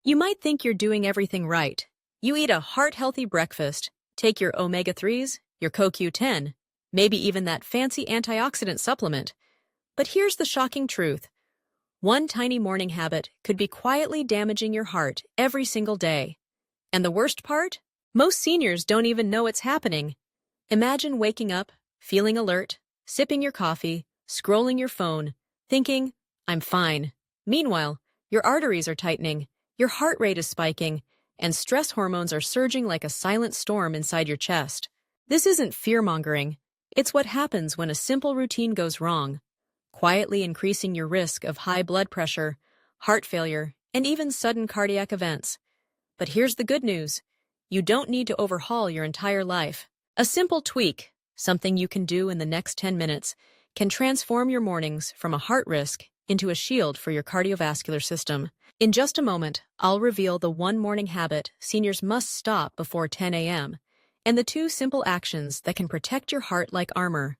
You might think you're doing everything right. You eat a heart-healthy breakfast, take your omega-3s, your CoQ10, maybe even that fancy antioxidant supplement. But here's the shocking truth. One tiny morning habit could be quietly damaging your heart every single day. And the worst part? Most seniors don't even know it's happening. Imagine waking up, feeling alert, sipping your coffee, scrolling your phone, thinking, I'm fine. Meanwhile, your arteries are tightening, your heart rate is spiking, and stress hormones are surging like a silent storm inside your chest. This isn't fear-mongering. It's what happens when a simple routine goes wrong, quietly increasing your risk of high blood pressure, heart failure, and even sudden cardiac events. But here's the good news. You don't need to overhaul your entire life. A simple tweak, something you can do in the next 10 minutes, can transform your mornings from a heart risk into a shield for your cardiovascular system. In just a moment, I'll reveal the one morning habit seniors must stop before 10 a.m. and the two simple actions that can protect your heart like armor.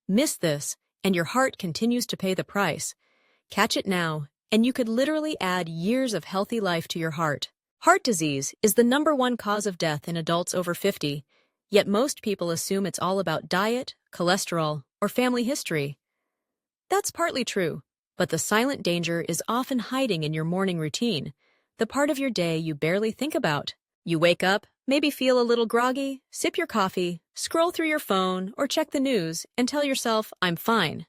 Miss this, and your heart continues to pay the price. Catch it now, and you could literally add years of healthy life to your heart. Heart disease is the #1 cause of death in adults over 50, yet most people assume it's all about diet, cholesterol, or family history. That's partly true, but the silent danger is often hiding in your morning routine, the part of your day you barely think about. You wake up, maybe feel a little groggy, sip your coffee, scroll through your phone, or check the news and tell yourself, I'm fine.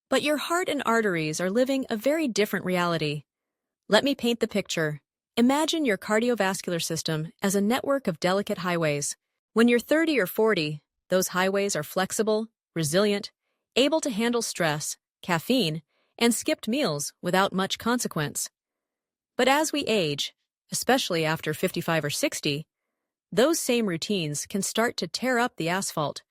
But your heart and arteries are living a very different reality. Let me paint the picture. Imagine your cardiovascular system as a network of delicate highways. When you're 30 or 40, those highways are flexible, resilient, able to handle stress, caffeine, and skipped meals without much consequence. But as we age, especially after 55 or 60, those same routines can start to tear up the asphalt,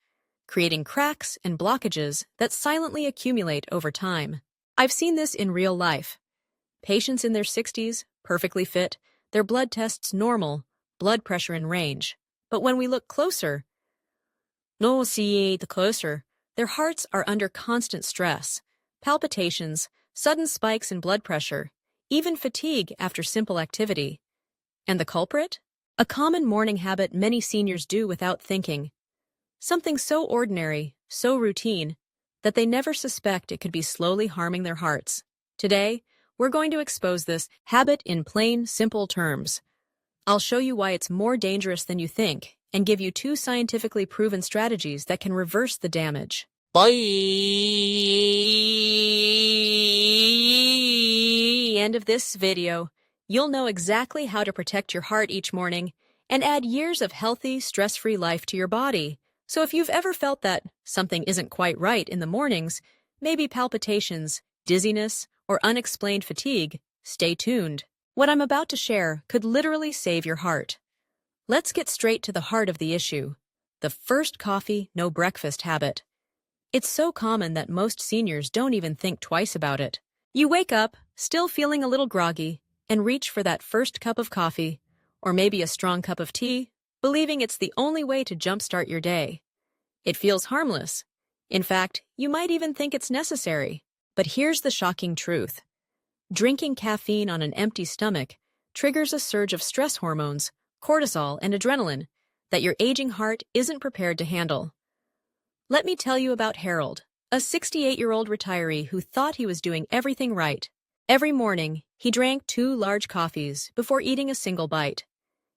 creating cracks and blockages that silently accumulate over time. I've seen this in real life. Patients in their 60s, perfectly fit, their blood tests normal, blood pressure in range. But when we look closer, their hearts are under constant stress, palpitations, sudden spikes in blood pressure, even fatigue after simple activity. And the culprit? A common morning habit many seniors do without thinking. Something so ordinary, so routine, that they never suspect it could be slowly harming their hearts. Today, we're going to expose this habit in plain, simple terms. I'll show you why it's more dangerous than you think and give you 2 scientifically proven strategies that can reverse the damage. By the end of this video, you'll know exactly how to protect your heart each morning and add years of healthy, stress-free life to your body. So if you've ever felt that something isn't quite right in the mornings, maybe palpitations, dizziness, or unexplained fatigue, stay tuned. What I'm about to share could literally save your heart. Let's get straight to the heart of the issue. The first coffee, no breakfast habit. It's so common that most seniors don't even think twice about it. You wake up, still feeling a little groggy, and reach for that first cup of coffee, or maybe a strong cup of tea, believing it's the only way to jumpstart your day. It feels harmless. In fact, you might even think it's necessary. But here's the shocking truth. Drinking caffeine on an empty stomach triggers a surge of stress hormones, cortisol, and adrenaline that your aging heart isn't prepared to handle. Let me tell you about Harold, a 68-year-old retiree who thought he was doing everything right. Every morning, he drank 2 large coffees before eating a single bite.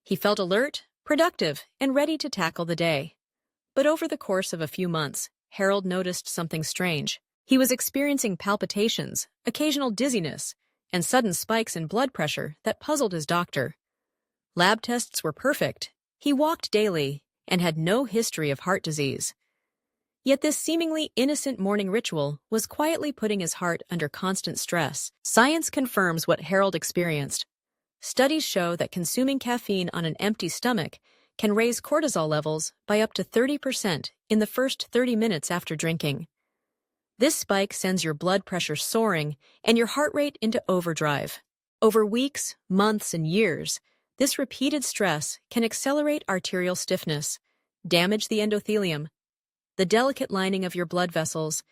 He felt alert, productive, and ready to tackle the day. But over the course of a few months, Harold noticed something strange. He was experiencing palpitations, occasional dizziness, and sudden spikes in blood pressure that puzzled his doctor. Lab tests were perfect. He walked daily and had no history of heart disease. Yet this seemingly innocent morning ritual was quietly putting his heart under constant stress. Science confirms what Harold experienced. Studies show that consuming caffeine on an empty stomach can raise cortisol levels by up to 30% in the first 30 minutes after drinking. This spike sends your blood pressure soaring and your heart rate into overdrive. Over weeks, months, and years, this repeated stress can accelerate arterial stiffness, damage the endothelium, the delicate lining of your blood vessels,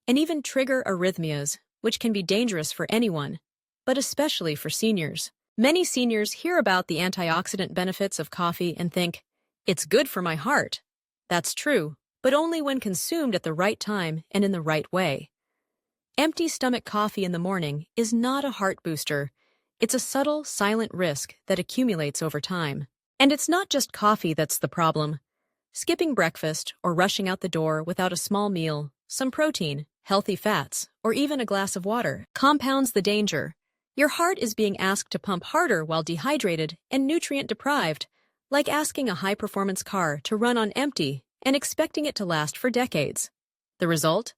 and even trigger arrhythmias, which can be dangerous for anyone, but especially for seniors. Many seniors hear about the antioxidant benefits of coffee and think, it's good for my heart. That's true, but only when consumed at the right time and in the right way. Empty stomach coffee in the morning is not a heart booster. It's a subtle, silent risk that accumulates over time. And it's not just coffee that's the problem. Skipping breakfast or rushing out the door without a small meal, some protein, healthy fats, or even a glass of water compounds the danger. Your heart is being asked to pump harder while dehydrated and nutrient-deprived, like asking a high-performance car to run on empty and expecting it to last for decades. The result?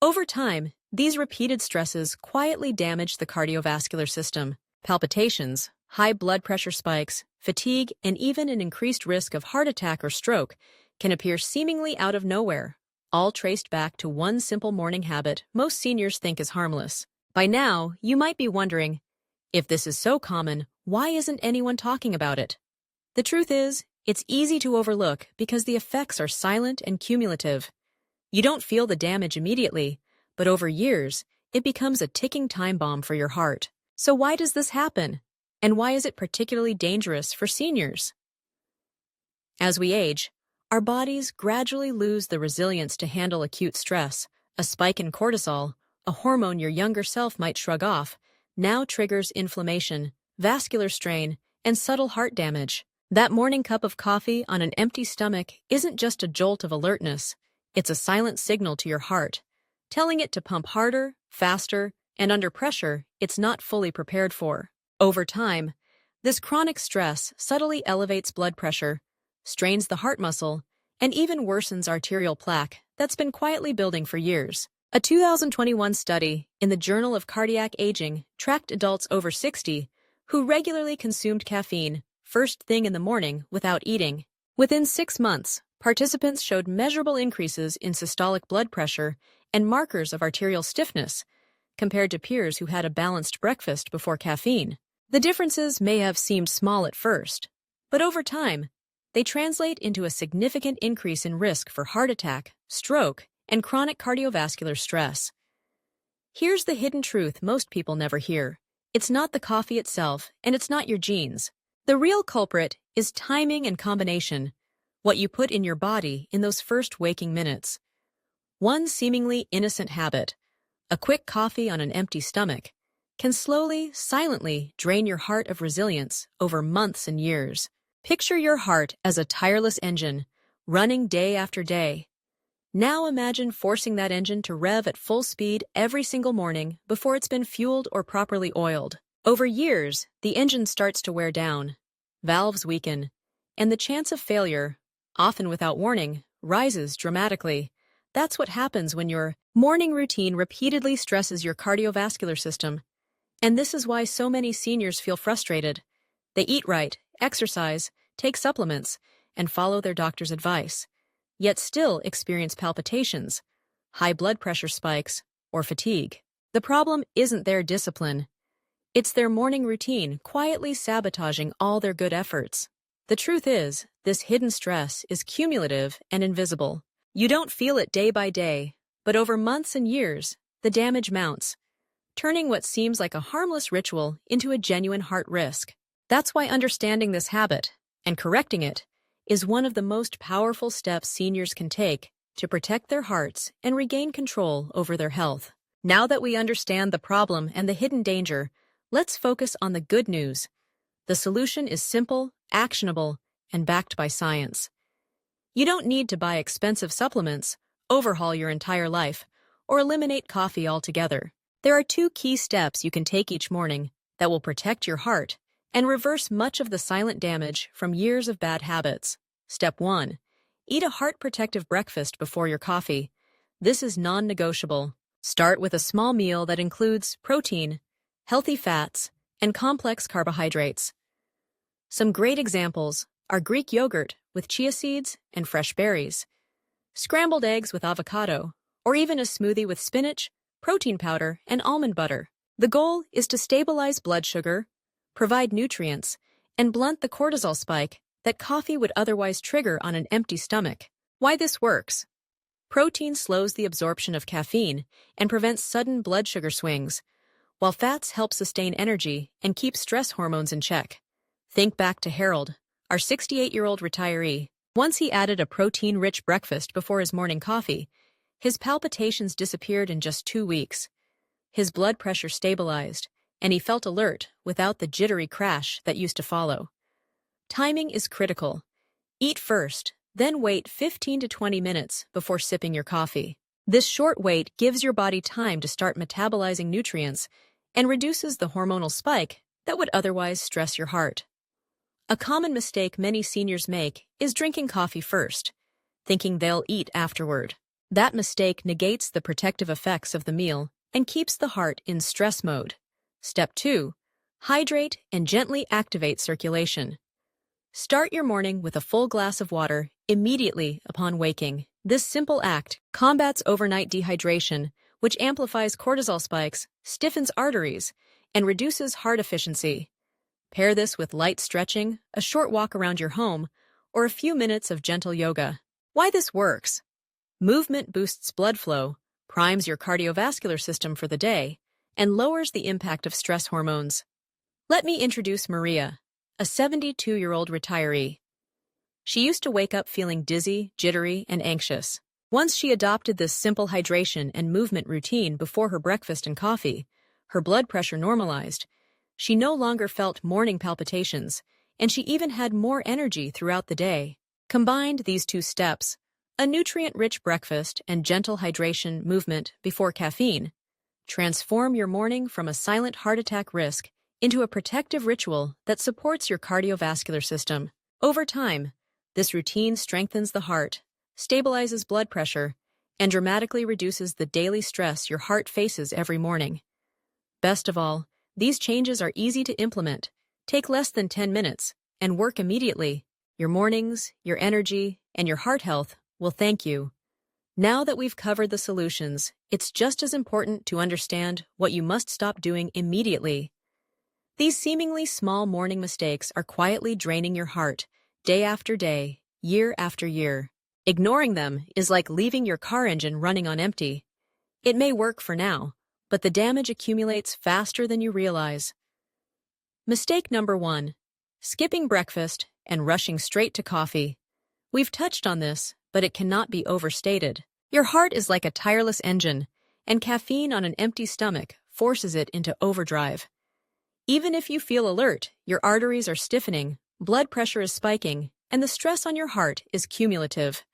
Over time, these repeated stresses quietly damage the cardiovascular system. Palpitations, high blood pressure spikes, fatigue, and even an increased risk of heart attack or stroke can appear seemingly out of nowhere, all traced back to one simple morning habit most seniors think is harmless. By now, you might be wondering, if this is so common, why isn't anyone talking about it? The truth is, it's easy to overlook because the effects are silent and cumulative. You don't feel the damage immediately, but over years, it becomes a ticking time bomb for your heart. So why does this happen? And why is it particularly dangerous for seniors? As we age, our bodies gradually lose the resilience to handle acute stress. A spike in cortisol, a hormone your younger self might shrug off, now triggers inflammation, vascular strain, and subtle heart damage. That morning cup of coffee on an empty stomach isn't just a jolt of alertness, it's a silent signal to your heart, telling it to pump harder, faster, and under pressure it's not fully prepared for. Over time, this chronic stress subtly elevates blood pressure, strains the heart muscle, and even worsens arterial plaque that's been quietly building for years. A 2021 study in the Journal of Cardiac Aging tracked adults over 60 who regularly consumed caffeine first thing in the morning without eating. Within 6 months, participants showed measurable increases in systolic blood pressure and markers of arterial stiffness compared to peers who had a balanced breakfast before caffeine. The differences may have seemed small at first, but over time, they translate into a significant increase in risk for heart attack, stroke, and chronic cardiovascular stress. Here's the hidden truth most people never hear. It's not the coffee itself, and it's not your genes. The real culprit is timing and combination, what you put in your body in those first waking minutes. One seemingly innocent habit, a quick coffee on an empty stomach, can slowly, silently drain your heart of resilience over months and years. Picture your heart as a tireless engine, running day after day. Now imagine forcing that engine to rev at full speed every single morning before it's been fueled or properly oiled. Over years, the engine starts to wear down, valves weaken, and the chance of failure, often without warning, rises dramatically. That's what happens when your morning routine repeatedly stresses your cardiovascular system. And this is why so many seniors feel frustrated. They eat right, exercise, take supplements, and follow their doctor's advice, yet still experience palpitations, high blood pressure spikes, or fatigue. The problem isn't their discipline. It's their morning routine quietly sabotaging all their good efforts. The truth is, this hidden stress is cumulative and invisible. You don't feel it day by day, but over months and years, the damage mounts, turning what seems like a harmless ritual into a genuine heart risk. That's why understanding this habit and correcting it is one of the most powerful steps seniors can take to protect their hearts and regain control over their health. Now that we understand the problem and the hidden danger, let's focus on the good news. The solution is simple, actionable, and backed by science. You don't need to buy expensive supplements, overhaul your entire life, or eliminate coffee altogether. There are 2 key steps you can take each morning that will protect your heart and reverse much of the silent damage from years of bad habits. Step 1. Eat a heart-protective breakfast before your coffee. This is non-negotiable. Start with a small meal that includes protein, healthy fats, and complex carbohydrates. Some great examples are Greek yogurt with chia seeds and fresh berries, scrambled eggs with avocado, or even a smoothie with spinach, protein powder, and almond butter. The goal is to stabilize blood sugar, provide nutrients, and blunt the cortisol spike that coffee would otherwise trigger on an empty stomach. Why this works? Protein slows the absorption of caffeine and prevents sudden blood sugar swings, while fats help sustain energy and keep stress hormones in check. Think back to Harold, our 68-year-old retiree. Once he added a protein-rich breakfast before his morning coffee, his palpitations disappeared in just 2 weeks. His blood pressure stabilized, and he felt alert without the jittery crash that used to follow. Timing is critical. Eat first, then wait 15 to 20 minutes before sipping your coffee. This short wait gives your body time to start metabolizing nutrients and reduces the hormonal spike that would otherwise stress your heart. A common mistake many seniors make is drinking coffee first, thinking they'll eat afterward. That mistake negates the protective effects of the meal and keeps the heart in stress mode. Step 2. Hydrate and gently activate circulation. Start your morning with a full glass of water immediately upon waking. This simple act combats overnight dehydration, which amplifies cortisol spikes, stiffens arteries, and reduces heart efficiency. Pair this with light stretching, a short walk around your home, or a few minutes of gentle yoga. Why this works? Movement boosts blood flow, primes your cardiovascular system for the day, and lowers the impact of stress hormones. Let me introduce Maria, a 72-year-old retiree. She used to wake up feeling dizzy, jittery, and anxious. Once she adopted this simple hydration and movement routine before her breakfast and coffee, her blood pressure normalized. She no longer felt morning palpitations, and she even had more energy throughout the day. Combined these two steps, a nutrient-rich breakfast and gentle hydration movement before caffeine, transform your morning from a silent heart attack risk into a protective ritual that supports your cardiovascular system. Over time, this routine strengthens the heart, stabilizes blood pressure, and dramatically reduces the daily stress your heart faces every morning. Best of all, these changes are easy to implement, take less than 10 minutes, and work immediately. Your mornings, your energy, and your heart health will thank you. Now that we've covered the solutions, it's just as important to understand what you must stop doing immediately. These seemingly small morning mistakes are quietly draining your heart, day after day, year after year. Ignoring them is like leaving your car engine running on empty. It may work for now, but the damage accumulates faster than you realize. Mistake number 1. Skipping breakfast and rushing straight to coffee. We've touched on this, but it cannot be overstated. Your heart is like a tireless engine, and caffeine on an empty stomach forces it into overdrive. Even if you feel alert, your arteries are stiffening, blood pressure is spiking, and the stress on your heart is cumulative.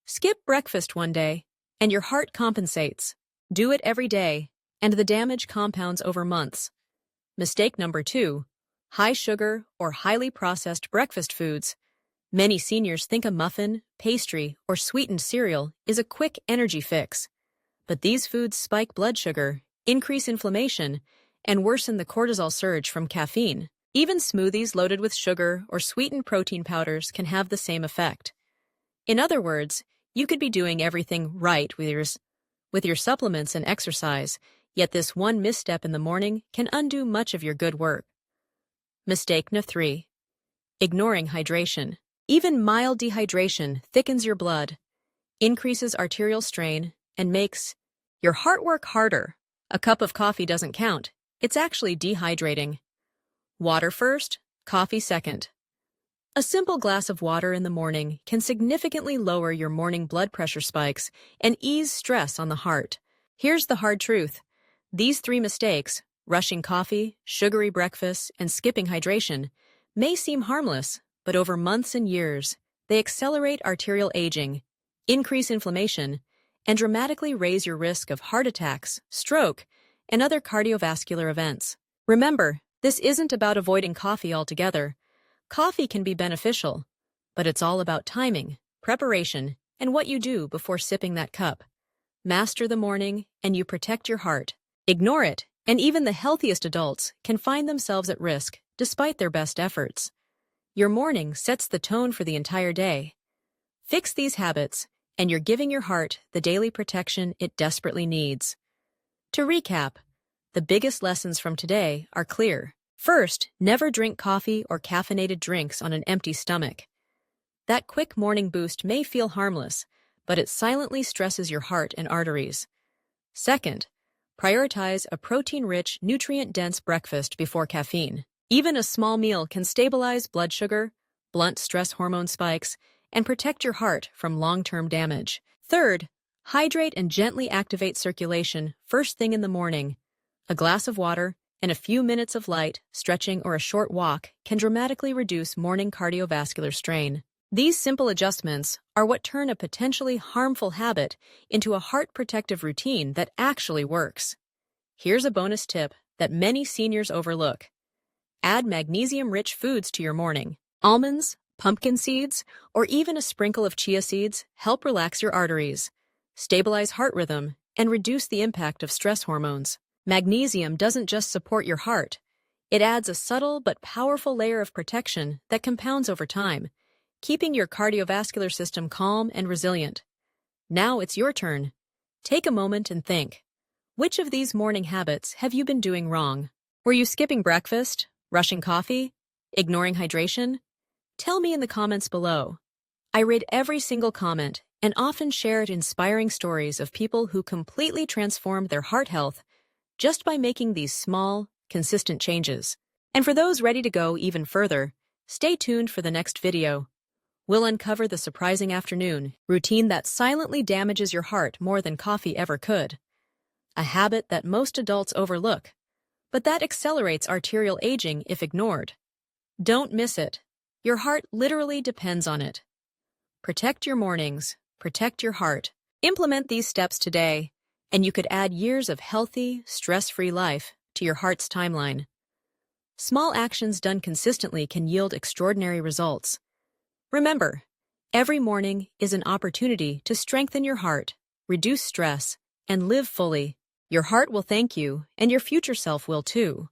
Skip breakfast one day, and your heart compensates. Do it every day, and the damage compounds over months. Mistake number 2. High sugar or highly processed breakfast foods. Many seniors think a muffin, pastry, or sweetened cereal is a quick energy fix. But these foods spike blood sugar, increase inflammation, and worsen the cortisol surge from caffeine. Even smoothies loaded with sugar or sweetened protein powders can have the same effect. In other words, you could be doing everything right with your supplements and exercise, yet this one misstep in the morning can undo much of your good work. Mistake number 3. Ignoring hydration. Even mild dehydration thickens your blood, increases arterial strain, and makes your heart work harder. A cup of coffee doesn't count. It's actually dehydrating. Water first, coffee second. A simple glass of water in the morning can significantly lower your morning blood pressure spikes and ease stress on the heart. Here's the hard truth. These 3 mistakes, rushing coffee, sugary breakfast, and skipping hydration, may seem harmless, but over months and years, they accelerate arterial aging, increase inflammation, and dramatically raise your risk of heart attacks, stroke, and other cardiovascular events. Remember, this isn't about avoiding coffee altogether. Coffee can be beneficial, but it's all about timing, preparation, and what you do before sipping that cup. Master the morning, and you protect your heart. Ignore it, and even the healthiest adults can find themselves at risk despite their best efforts. Your morning sets the tone for the entire day. Fix these habits, and you're giving your heart the daily protection it desperately needs. To recap, the biggest lessons from today are clear. First, never drink coffee or caffeinated drinks on an empty stomach. That quick morning boost may feel harmless, but it silently stresses your heart and arteries. Second, Prioritize a protein-rich, nutrient-dense breakfast before caffeine. Even a small meal can stabilize blood sugar, blunt stress hormone spikes, and protect your heart from long-term damage. Third, hydrate and gently activate circulation first thing in the morning. A glass of water and a few minutes of light, stretching, or a short walk can dramatically reduce morning cardiovascular strain. These simple adjustments are what turn a potentially harmful habit into a heart-protective routine that actually works. Here's a bonus tip that many seniors overlook. Add magnesium-rich foods to your morning. Almonds, pumpkin seeds, or even a sprinkle of chia seeds help relax your arteries, stabilize heart rhythm, and reduce the impact of stress hormones. Magnesium doesn't just support your heart. It adds a subtle but powerful layer of protection that compounds over time, keeping your cardiovascular system calm and resilient. Now it's your turn. Take a moment and think. Which of these morning habits have you been doing wrong? Were you skipping breakfast, rushing coffee, ignoring hydration? Tell me in the comments below. I read every single comment and often share inspiring stories of people who completely transformed their heart health just by making these small, consistent changes. And for those ready to go even further, stay tuned for the next video. We'll uncover the surprising afternoon routine that silently damages your heart more than coffee ever could. A habit that most adults overlook, but that accelerates arterial aging if ignored. Don't miss it. Your heart literally depends on it. Protect your mornings, protect your heart. Implement these steps today, and you could add years of healthy, stress-free life to your heart's timeline. Small actions done consistently can yield extraordinary results. Remember, every morning is an opportunity to strengthen your heart, reduce stress, and live fully. Your heart will thank you, and your future self will too.